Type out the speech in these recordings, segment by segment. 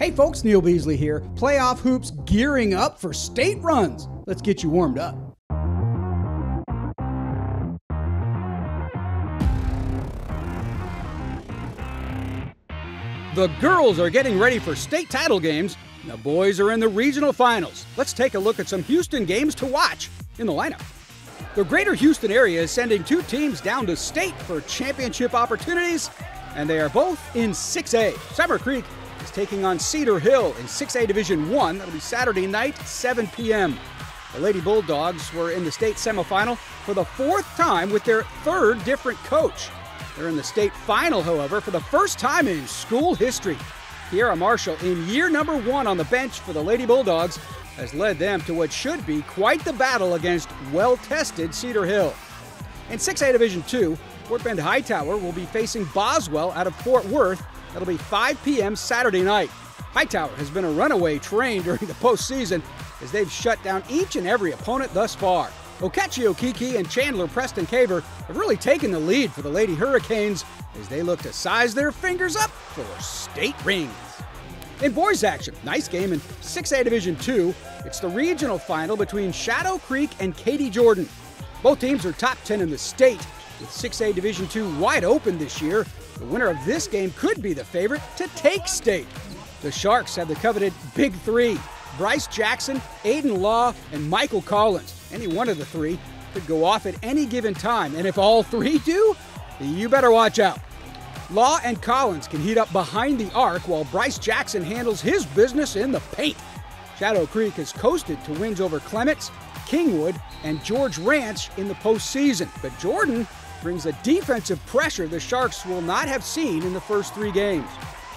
Hey folks, Neil Beasley here. Playoff hoops gearing up for state runs. Let's get you warmed up. The girls are getting ready for state title games. The boys are in the regional finals. Let's take a look at some Houston games to watch in the lineup. The greater Houston area is sending two teams down to state for championship opportunities, and they are both in 6A. Summer Creek is taking on Cedar Hill in 6A Division I. That'll be Saturday night, 7 p.m. The Lady Bulldogs were in the state semifinal for the fourth time with their third different coach. They're in the state final, however, for the first time in school history. Kiara Marshall, in year number 1 on the bench for the Lady Bulldogs, has led them to what should be quite the battle against well-tested Cedar Hill. In 6A Division II, Fort Bend Hightower will be facing Boswell out of Fort Worth. That'll be 5 p.m. Saturday night. Hightower has been a runaway train during the postseason as they've shut down each and every opponent thus far. Okechio-Kiki and Chandler Preston Caver have really taken the lead for the Lady Hurricanes as they look to size their fingers up for state rings. In boys action, nice game in 6A Division II. It's the regional final between Shadow Creek and Katy Jordan. Both teams are top 10 in the state. With 6A Division II wide open this year, the winner of this game could be the favorite to take state. The Sharks have the coveted Big Three: Bryce Jackson, Aiden Law, and Michael Collins. Any one of the three could go off at any given time, and if all three do, you better watch out. Law and Collins can heat up behind the arc while Bryce Jackson handles his business in the paint. Shadow Creek has coasted to wins over Clements, Kingwood, and George Ranch in the postseason, but Jordan brings a defensive pressure the Sharks will not have seen in the first 3 games.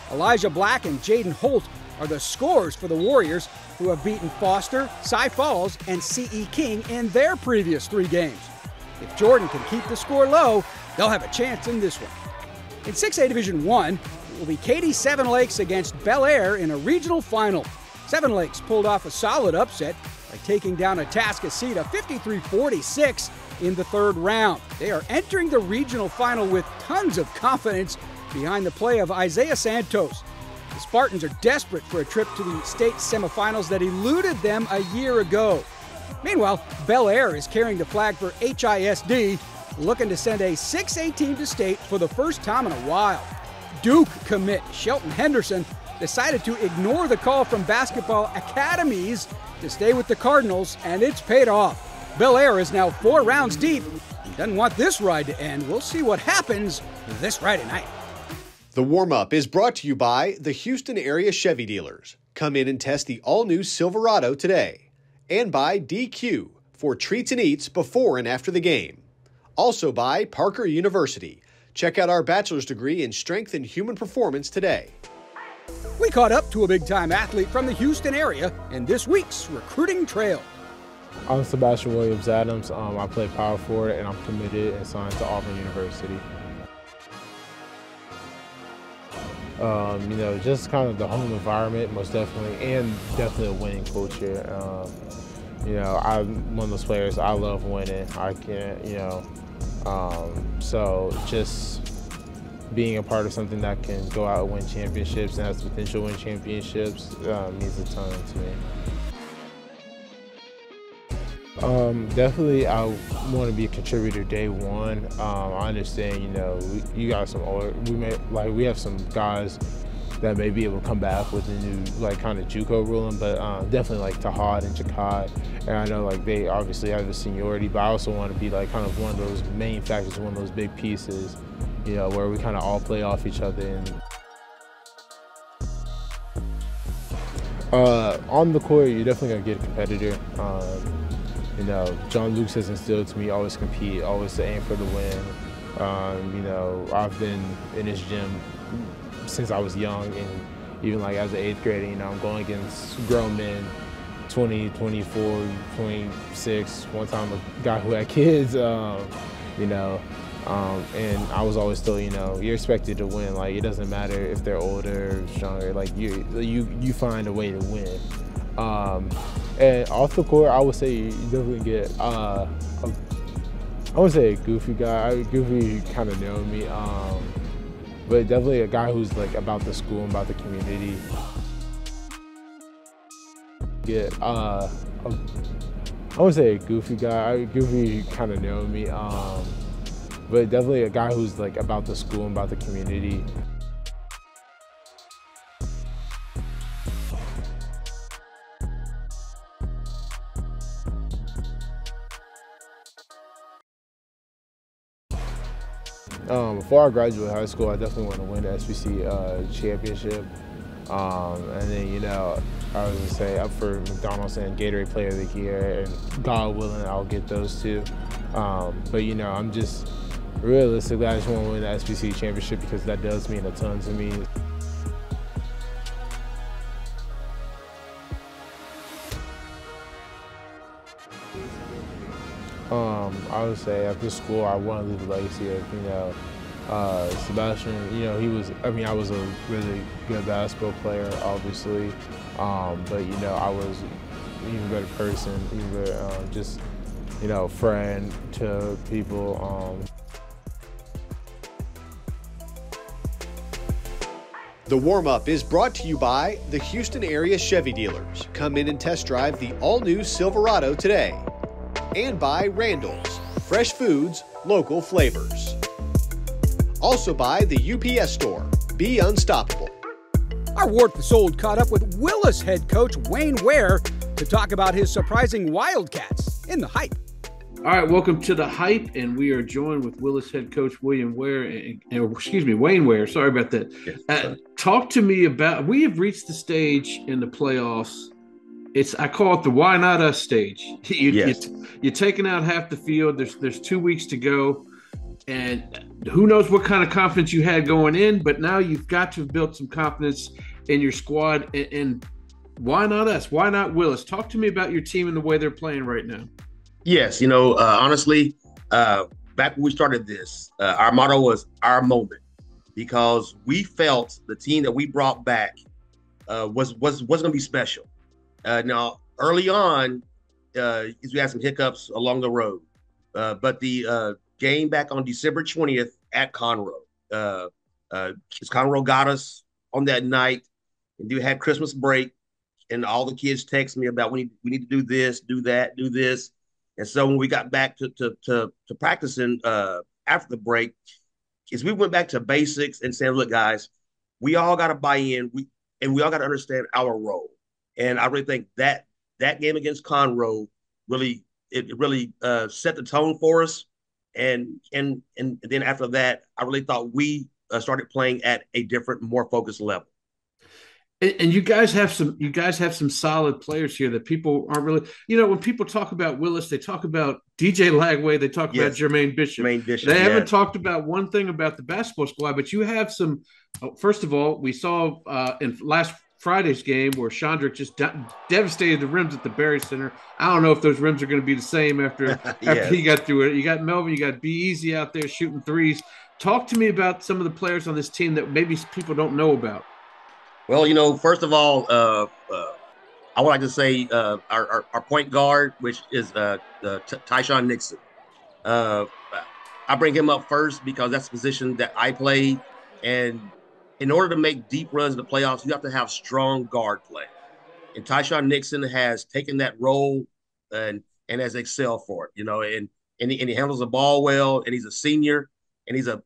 Elijah Black and Jaden Holt are the scorers for the Warriors, who have beaten Foster, Cy Falls, and C.E. King in their previous 3 games. If Jordan can keep the score low, they'll have a chance in this one. In 6A Division I, it will be Katy Seven Lakes against Bel Air in a regional final. Seven Lakes pulled off a solid upset by taking down Atascocita 53-46 in the 3rd round. They are entering the regional final with tons of confidence behind the play of Isaiah Santos. The Spartans are desperate for a trip to the state semifinals that eluded them a year ago. Meanwhile, Bel Air is carrying the flag for HISD, looking to send a 6A team to state for the first time in a while. Duke commit Shelton Henderson decided to ignore the call from basketball academies to stay with the Cardinals, and it's paid off. Bel Air is now 4 rounds deep. He doesn't want this ride to end. We'll see what happens this Friday night. The warm-up is brought to you by the Houston area Chevy dealers. Come in and test the all-new Silverado today. And by DQ for treats and eats before and after the game. Also by Parker University. Check out our bachelor's degree in strength and human performance today. We caught up to a big-time athlete from the Houston area in this week's Recruiting Trail. I'm Sebastian Williams-Adams. I play power forward, and I'm committed and signed to Auburn University. Just kind of the home environment, most definitely, and definitely a winning culture. I'm one of those players, I love winning. I can't, so just being a part of something that can go out and win championships and has the potential to win championships means a ton to me. Definitely, I want to be a contributor day one. I understand, you got some older, we have some guys that may be able to come back with the new, kind of JUCO ruling, but definitely Tahad and Jakad. And I know, they obviously have the seniority, but I also want to be, kind of one of those main factors, one of those big pieces, where we kind of all play off each other. And on the court, you're definitely going to get a competitor. John Luke's has instilled to me always compete, always to aim for the win. I've been in this gym since I was young, and even as an 8th grader, I'm going against grown men, 20, 24, 26. One time a guy who had kids, and I was always told, you're expected to win. It doesn't matter if they're older or stronger. You find a way to win. And off the court, I would say you definitely get, I would say a goofy guy. Goofy kind of nailed me, but definitely a guy who's about the school and about the community. Get I would say a goofy guy. Goofy kind of know me, but definitely a guy who's like about the school and about the community. Before I graduate high school, I definitely want to win the SBC championship. And then, you know, I was gonna say up for McDonald's and Gatorade Player of the Year, and God willing, I'll get those two. But you know, I'm just realistically, I just want to win the SBC championship because that does mean a ton to me. I would say after school, I want to leave a legacy of, you know, Sebastian. You know, I was a really good basketball player, obviously, but you know, I was an even better person, even better, just, you know, friend to people. The warm-up is brought to you by the Houston area Chevy dealers. Come in and test drive the all-new Silverado today. And by Randall's, fresh foods, local flavors. Also by the UPS store, be unstoppable. Our Ward for Sold caught up with Willis head coach Wayne Ware to talk about his surprising Wildcats in the Hype. All right, welcome to the Hype, and we are joined with Willis head coach Wayne Ware. Sorry about that. Yes, talk to me about. We have reached the stage in the playoffs. I call it the why not us stage. You're taking out half the field. There's 2 weeks to go, and who knows what kind of confidence you had going in, but now you've got to have built some confidence in your squad. And why not us? Why not Willis? Talk to me about your team and the way they're playing right now. Yes, you know, honestly, back when we started this, our motto was our moment, because we felt the team that we brought back was going to be special. Now, early on, we had some hiccups along the road, but the game back on December 20th at Conroe, Conroe got us on that night, and we had Christmas break, and all the kids text me about we need to do this, do that, do this. And so when we got back to practicing after the break, is we went back to basics and said, look, guys, we all got to buy in, we all got to understand our role. And I really think that game against Conroe really set the tone for us. And then after that, I really thought we started playing at a different, more focused level. And you guys have some solid players here that people aren't really, you know, when people talk about Willis, they talk about DJ Lagway, they talk about Jermaine Bishop. They haven't talked about one thing about the basketball squad, but you have some. First of all, we saw in last Friday's game where Chandrick just devastated the rims at the Barry Center. I don't know if those rims are going to be the same after he got through it. You got Melvin, you got Be Easy out there shooting threes. Talk to me about some of the players on this team that maybe people don't know about. Well, you know, first of all, I would like to say our point guard, which is Tyshawn Nixon. I bring him up first because that's the position that I played. And in order to make deep runs in the playoffs, you have to have strong guard play. And Tyshawn Nixon has taken that role and has excelled for it, you know, and he handles the ball well, and he's a senior, and he's a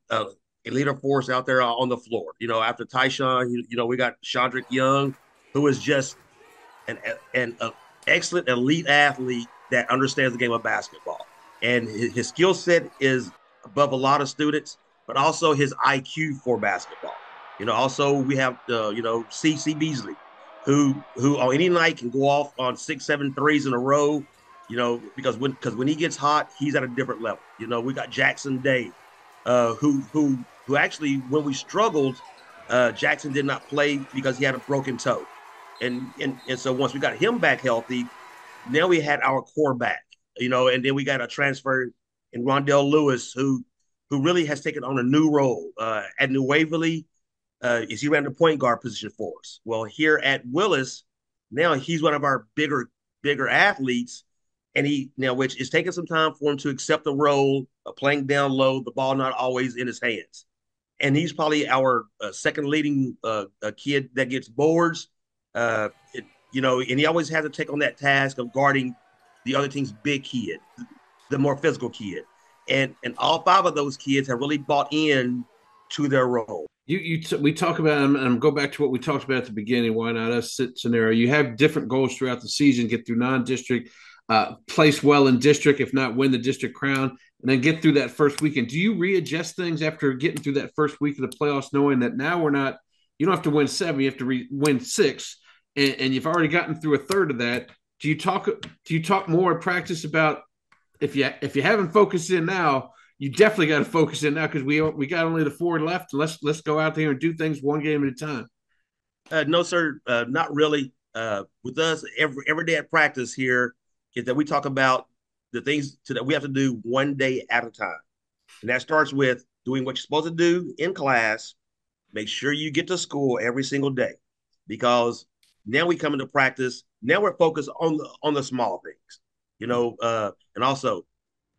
leader force out there on the floor. You know, after Tyshawn, you know, we got Chandrick Young, who is just an excellent elite athlete that understands the game of basketball. And his skill set is above a lot of students, but also his IQ for basketball. You know, also we have, you know, C.C. Beasley, who on any night can go off on 6-7 threes in a row, you know, because when he gets hot, he's at a different level. You know, we got Jackson Day, who actually, when we struggled, Jackson did not play because he had a broken toe. And so once we got him back healthy, now we had our core back, you know, and then we got a transfer in Rondell Lewis, who really has taken on a new role. At New Waverly, he ran the point guard position for us. Well, here at Willis, now he's one of our bigger athletes, and which is taking some time for him to accept the role of playing down low, the ball not always in his hands. And he's probably our second leading kid that gets boards. You and he always had to take on that task of guarding the other team's big kid, the more physical kid. And all 5 of those kids have really bought in to their role. We talk about, and go back to what we talked about at the beginning, why not us scenario. You have different goals throughout the season, get through non-district, place well in district, if not win the district crown, and then get through that first weekend. Do you readjust things after getting through that first week of the playoffs, knowing that now you don't have to win 7, you have to win 6, and you've already gotten through a third of that? Do you talk more in practice about if you haven't focused in now, you definitely got to focus in now because we got only the 4 left. Let's go out there and do things one game at a time. No, sir, not really. With us, every day at practice here is that we talk about the things that we have to do one day at a time, and that starts with doing what you're supposed to do in class. Make sure you get to school every single day, because now we come into practice. Now we're focused on the small things, and also,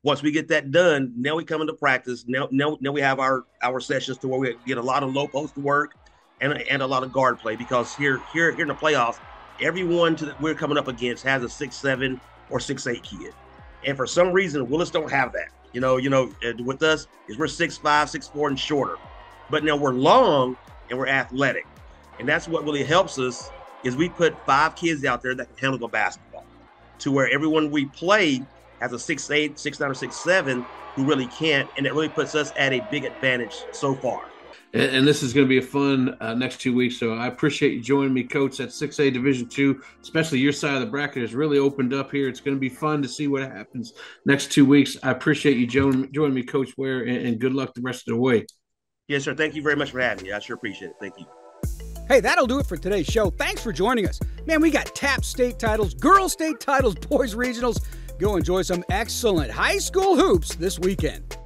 once we get that done, now we come into practice. Now we have our sessions to where we get a lot of low post work and a lot of guard play, because here in the playoffs, everyone that we're coming up against has a 6'7" or 6'8" kid, and for some reason Willis don't have that. With us is we're 6'5", 6'4", and shorter, but now we're long and we're athletic, and that's what really helps us. Is we put 5 kids out there that can handle the basketball, to where everyone we play has a 6'8", 6'9", or 6'7", who really can't, and it really puts us at a big advantage so far. And this is going to be a fun next 2 weeks. So I appreciate you joining me, Coach. At 6A Division II, especially your side of the bracket has really opened up here. It's going to be fun to see what happens next 2 weeks. I appreciate you joining me, Coach Ware, and good luck the rest of the way. Yes, sir. Thank you very much for having me. I sure appreciate it. Thank you. Hey, that'll do it for today's show. Thanks for joining us. Man, we got TAP state titles, girls state titles, boys regionals. Go enjoy some excellent high school hoops this weekend.